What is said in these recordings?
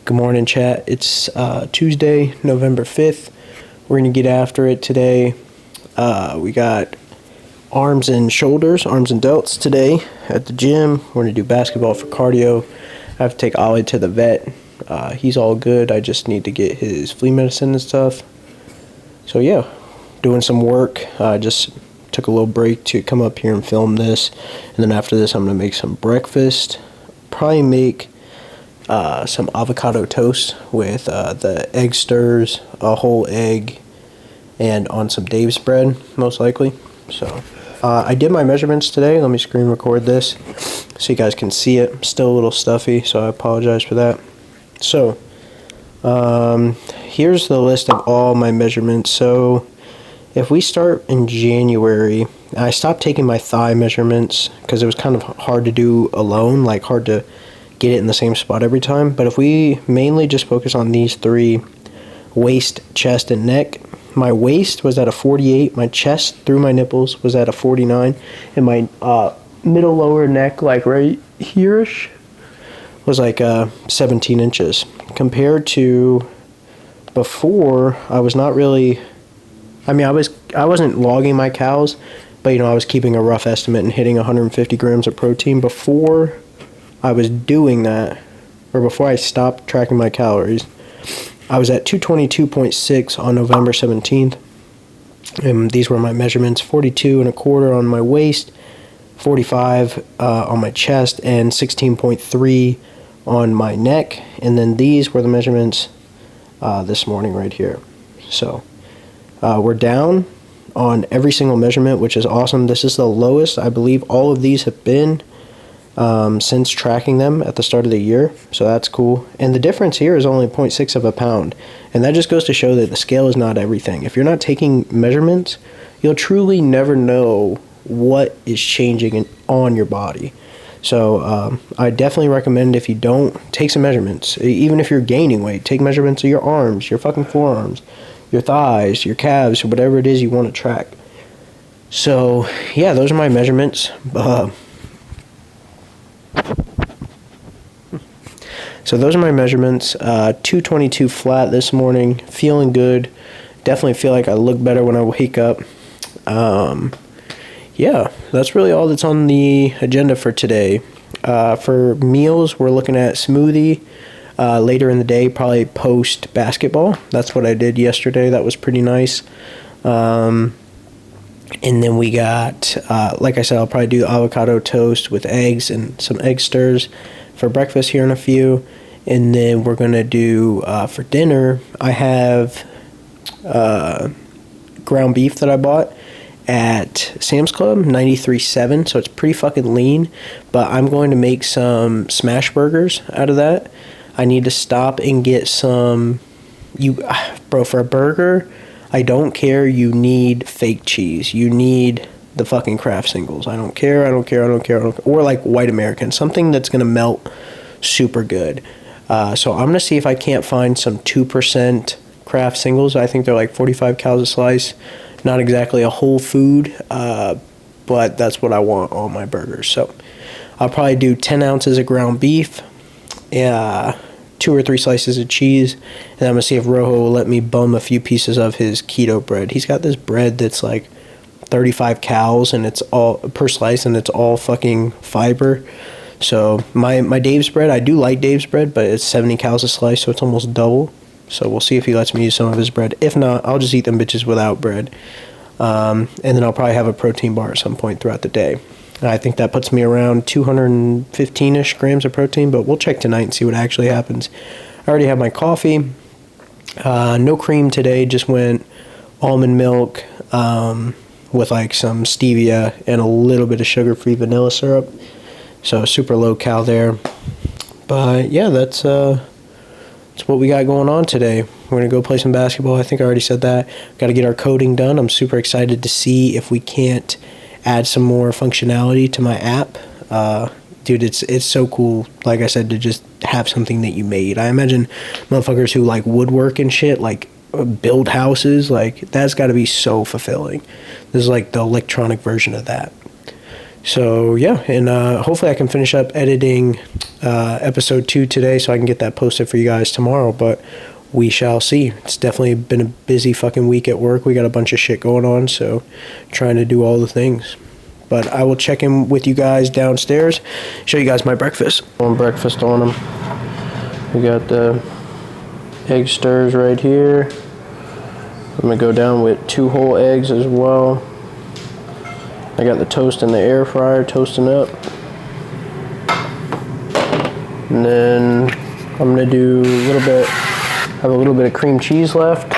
Good morning, chat. It's Tuesday, November 5th. We're going to get after it today. We got arms and delts today at the gym. We're going to do basketball for cardio. I have to take Ollie to the vet. He's all good. I just need to get his flea medicine and stuff. So yeah, doing some work. Just took a little break to come up here and film this. And then after this, I'm going to make some breakfast. Probably make some avocado toast with the egg stirs, a whole egg, and on some Dave's bread, most likely. So I did my measurements today. Let me screen record this so you guys can see it. I'm still a little stuffy, so I apologize for that. So here's the list of all my measurements. So if we start in January, I stopped taking my thigh measurements because it was kind of hard to do alone, like hard to get it in the same spot every time. But if we mainly just focus on these three, waist, chest, and neck, my waist was at a 48, my chest through my nipples was at a 49, and my middle lower neck, like right here-ish, was like 17 inches. Compared to before, I was not really, I wasn't logging my calories, but I was keeping a rough estimate and hitting 150 grams of protein. Before I was doing that, or before I stopped tracking my calories, I was at 222.6 on November 17th, and these were my measurements: 42 and a quarter on my waist, 45 on my chest, and 16.3 on my neck. And then these were the measurements this morning right here. So we're down on every single measurement, which is awesome. This is the lowest I believe all of these have been since tracking them at the start of the year, so that's cool. And the difference here is only 0.6 of a pound, and that just goes to show that the scale is not everything. If you're not taking measurements, you'll truly never know what is changing on your body. So I definitely recommend, if you don't, take some measurements. Even if you're gaining weight, take measurements of your arms, your fucking forearms, your thighs, your calves, or whatever it is you want to track. So yeah, those are my measurements. So those are my measurements. 222 flat this morning. Feeling good. Definitely feel like I look better when I wake up. Yeah, that's really all that's on the agenda for today. For meals, we're looking at smoothie later in the day, probably post basketball. That's what I did yesterday. That was pretty nice. And then we got, like I said, I'll probably do avocado toast with eggs and some egg stirs for breakfast here in a few. And then we're going to do, for dinner, I have ground beef that I bought at Sam's Club, 93.7, so it's pretty fucking lean. But I'm going to make some smash burgers out of that. I need to stop and get some, for a burger, I don't care, you need fake cheese. You need the fucking Kraft singles. I don't care. Or like white American, something that's going to melt super good. So I'm going to see if I can't find some 2% Kraft singles. I think they're like 45 calories a slice. Not exactly a whole food, but that's what I want on my burgers. So I'll probably do 10 ounces of ground beef, 2 or 3 slices of cheese, and I'm going to see if Rojo will let me bum a few pieces of his keto bread. He's got this bread that's like 35 calories, and it's all per slice, and it's all fucking fiber. So my Dave's bread, I do like Dave's bread, but it's 70 calories a slice, so it's almost double. So we'll see if he lets me use some of his bread. If not, I'll just eat them bitches without bread. And then I'll probably have a protein bar at some point throughout the day. I think that puts me around 215-ish grams of protein, but we'll check tonight and see what actually happens. I already have my coffee. No cream today, just went almond milk with like some stevia and a little bit of sugar-free vanilla syrup. So super low cal there. But yeah, that's what we got going on today. We're going to go play some basketball. I think I already said that. Got to get our coding done. I'm super excited to see if we can't add some more functionality to my app. Dude, it's so cool, like I said, to just have something that you made. I imagine motherfuckers who like woodwork and shit, like build houses, like that's got to be so fulfilling. This is like the electronic version of that. So yeah, and hopefully I can finish up editing episode 2 today so I can get that posted for you guys tomorrow, but we shall see. It's definitely been a busy fucking week at work. We got a bunch of shit going on, so trying to do all the things. But I will check in with you guys downstairs, show you guys my breakfast. Breakfast on them. We got the egg stirs right here. I'm gonna go down with 2 whole eggs as well. I got the toast in the air fryer toasting up. And then I'm gonna do have a little bit of cream cheese left.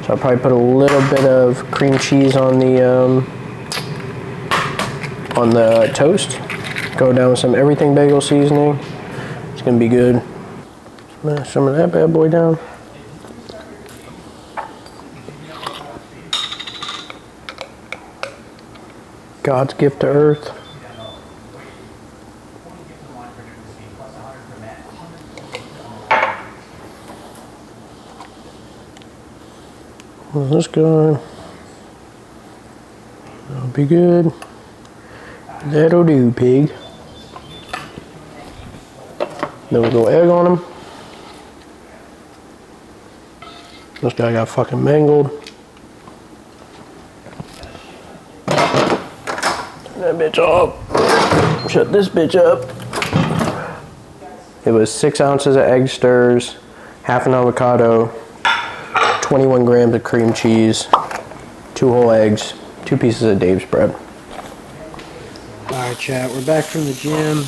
So I'll probably put a little bit of cream cheese on the toast. Go down with some everything bagel seasoning. It's gonna be good. Smash some of that bad boy down. God's gift to earth. This guy. That'll be good. That'll do, pig. Then we'll go egg on him. This guy got fucking mangled. That bitch off. Shut this bitch up. It was 6 ounces of egg stirs, half an avocado, 21 grams of cream cheese, 2 whole eggs, 2 pieces of Dave's bread. Alright chat, we're back from the gym.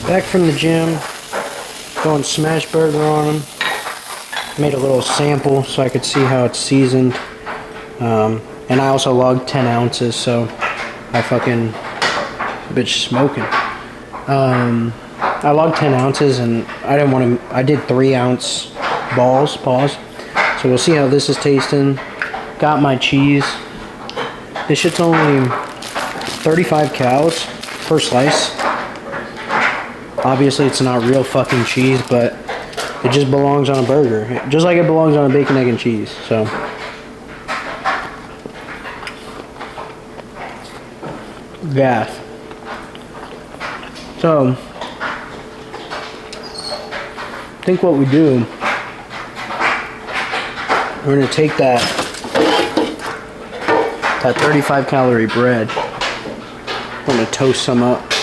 Back from the gym, going smash burger on them. Made a little sample so I could see how it's seasoned. And I also logged 10 ounces, so I fucking bitch smoking. I logged 10 ounces and I did 3 ounce balls, pause. So we'll see how this is tasting. Got my cheese. This shit's only 35 calories per slice. Obviously it's not real fucking cheese, but it just belongs on a burger. Just like it belongs on a bacon, egg, and cheese. So gas. So I think what we do, we're gonna take that 35 calorie bread. I'm gonna toast some up.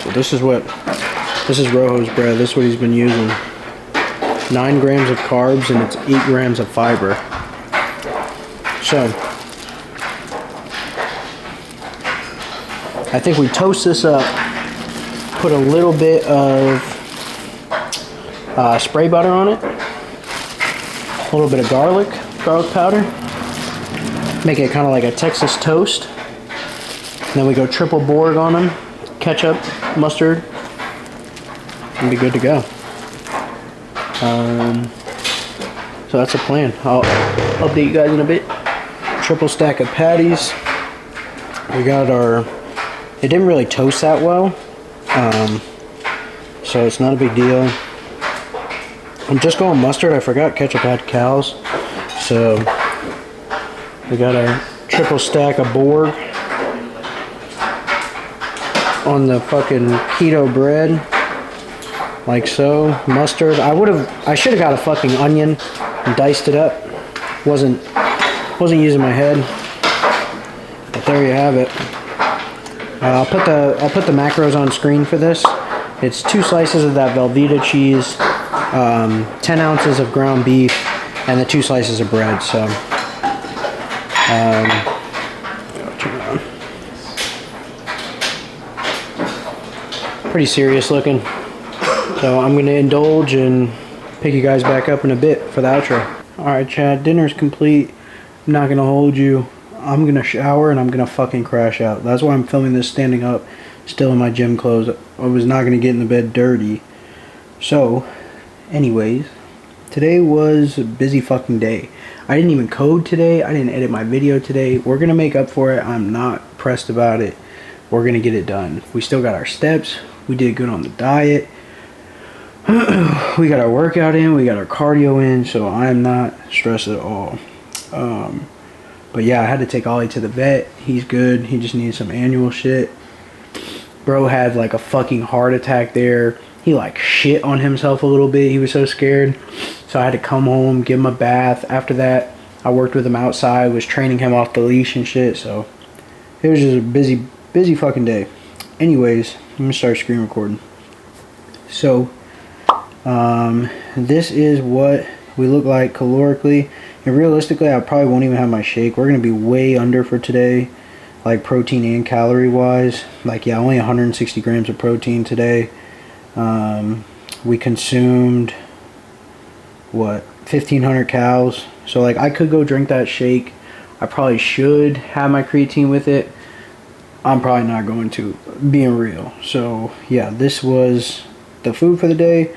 So this is Rojo's bread. This is what he's been using. 9 grams of carbs and it's 8 grams of fiber. So I think we toast this up, put a little bit of spray butter on it, a little bit of garlic powder, make it kind of like a Texas toast. And then we go triple Borg on them, ketchup, mustard, and be good to go. So that's the plan. I'll update you guys in a bit. Triple stack of patties. We got it didn't really toast that well, so it's not a big deal. I'm just going mustard. I forgot ketchup had cals, so we got our triple stack of Borg on the fucking keto bread, like so. Mustard. I should have got a fucking onion and diced it up. Wasn't using my head, but there you have it. I'll put the macros on screen for this. It's 2 slices of that Velveeta cheese, 10 ounces of ground beef, and the 2 slices of bread. So, pretty serious looking. So I'm gonna indulge and pick you guys back up in a bit for the outro. All right, Chad, dinner's complete. I'm not gonna hold you. I'm gonna shower and I'm gonna fucking crash out. That's why I'm filming this standing up, still in my gym clothes. I was not gonna get in the bed dirty. So, anyways, today was a busy fucking day. I didn't even code today. I didn't edit my video today. We're gonna make up for it. I'm not pressed about it. We're gonna get it done. We still got our steps. We did good on the diet. We got our workout in, we got our cardio in, so I'm not stressed at all. But yeah, I had to take Ollie to the vet. He's good. He just needs some annual shit. Bro had like a fucking heart attack there. He like shit on himself a little bit. He was so scared. So I had to come home, give him a bath. After that, I worked with him outside, was training him off the leash and shit. So it was just a busy fucking day. Anyways, I'm gonna start screen recording. So this is what we look like calorically. And realistically, I probably won't even have my shake. We're going to be way under for today, like protein and calorie wise. Like, yeah, only 160 grams of protein today. We consumed, what, 1,500 calories. So, like, I could go drink that shake. I probably should have my creatine with it. I'm probably not going to, being real. So, yeah, this was the food for the day.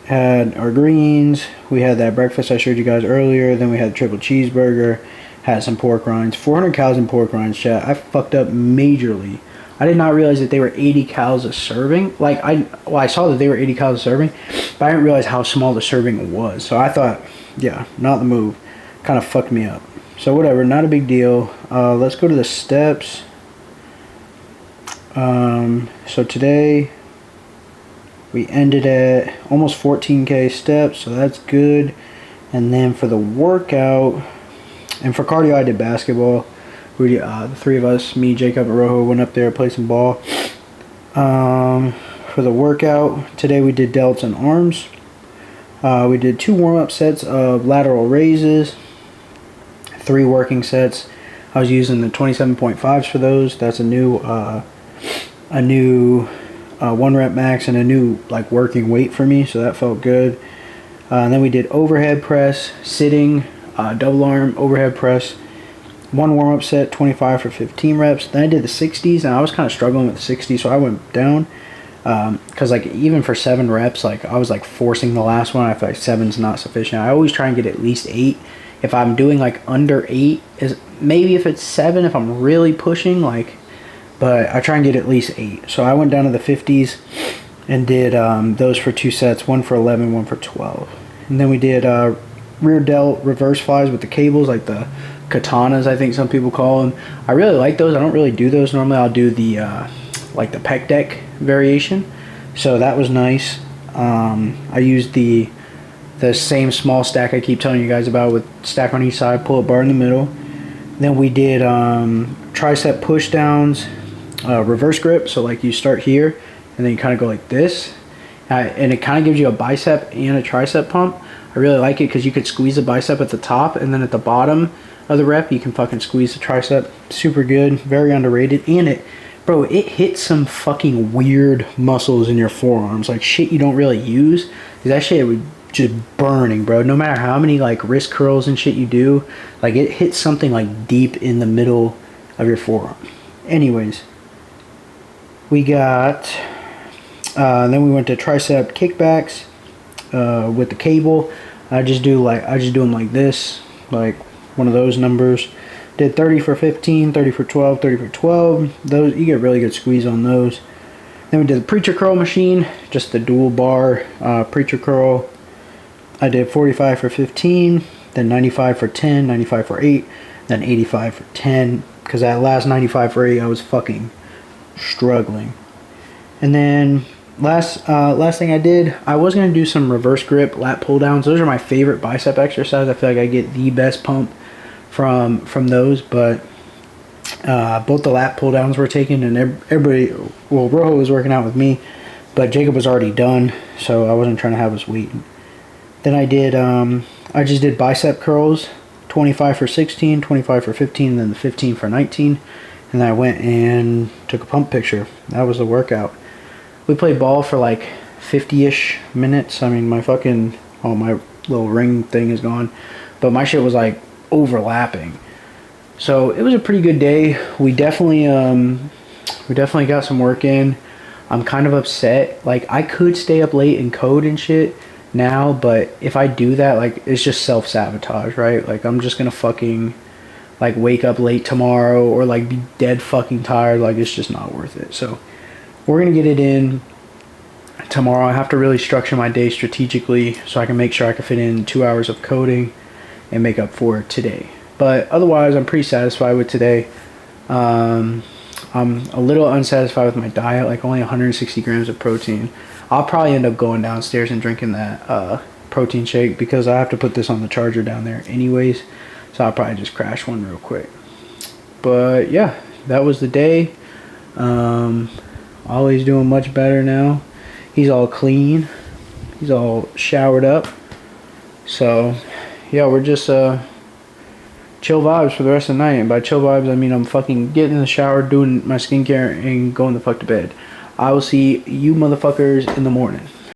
Had our greens, we had that breakfast I showed you guys earlier, then we had triple cheeseburger, had some pork rinds, 400 calories in pork rinds, chat. I fucked up majorly. I did not realize that they were 80 calories a serving. Like, I saw that they were 80 calories a serving, but I didn't realize how small the serving was. So I thought, yeah, not the move. Kind of fucked me up. So whatever, not a big deal. Let's go to the steps. So today we ended at almost 14K steps, so that's good. And then for the workout, and for cardio, I did basketball. We, the three of us, me, Jacob, and Rojo, went up there, played some ball. For the workout, today we did delts and arms. We did 2 warm-up sets of lateral raises, 3 working sets. I was using the 27.5s for those. That's a new 1 rep max and a new like working weight for me, so that felt good. And then we did overhead press, sitting, double arm overhead press, 1 warm-up set, 25 for 15 reps. Then I did the 60s, and I was kind of struggling with the 60s, so I went down because like even for 7 reps, like I was like forcing the last one. I feel like 7's not sufficient. I always try and get at least 8. If I'm doing like under 8, is maybe if it's 7 if I'm really pushing, like, but I try and get at least 8. So I went down to the 50s and did those for 2 sets, 1 for 11, 1 for 12. And then we did rear delt reverse flies with the cables, like the katanas, I think some people call them. I really like those. I don't really do those normally. I'll do the like the pec deck variation. So that was nice. I used the same small stack I keep telling you guys about, with stack on each side, pull-up bar in the middle. Then we did tricep push downs, reverse grip. So like you start here and then you kind of go like this, and it kind of gives you a bicep and a tricep pump. I really like it because you could squeeze the bicep at the top, and then at the bottom of the rep you can fucking squeeze the tricep. Super good, very underrated. And it hits some fucking weird muscles in your forearms, like shit you don't really use. That shit would just burning, bro. No matter how many like wrist curls and shit you do, like it hits something like deep in the middle of your forearm. Anyways, we got then we went to tricep kickbacks with the cable. I just do them like this, like one of those numbers. Did 30 for 15, 30 for 12, 30 for 12. Those, you get really good squeeze on those. Then we did the preacher curl machine, just the dual bar preacher curl. I did 45 for 15, then 95 for 10, 95 for 8, then 85 for 10. Because that last 95 for 8, I was fucking struggling. And then last thing I did, I was going to do some reverse grip lat pull downs. Those are my favorite bicep exercise. I feel like I get the best pump from those, but both the lat pull downs were taken, and everybody, well, Rojo was working out with me, but Jacob was already done, so I wasn't trying to have us wait. Then I just did bicep curls, 25 for 16, 25 for 15, and then the 15 for 19, and then I went and took a pump picture. That was the workout. We played ball for like 50-ish minutes. I mean, my little ring thing is gone, but my shit was like overlapping. So it was a pretty good day. We definitely got some work in. I'm kind of upset. Like, I could stay up late and code and shit now, but if I do that, like, it's just self-sabotage, right? Like, I'm just gonna fucking like wake up late tomorrow, or like be dead fucking tired. Like, it's just not worth it. So we're gonna get it in tomorrow. I have to really structure my day strategically so I can make sure I can fit in 2 hours of coding and make up for today. But otherwise, I'm pretty satisfied with today. I'm a little unsatisfied with my diet, like only 160 grams of protein. I'll probably end up going downstairs and drinking that protein shake because I have to put this on the charger down there anyways. So I'll probably just crash one real quick. But yeah, that was the day. Ollie's doing much better now. He's all clean. He's all showered up. So yeah, we're just chill vibes for the rest of the night. And by chill vibes, I mean I'm fucking getting in the shower, doing my skincare, and going the fuck to bed. I will see you motherfuckers in the morning.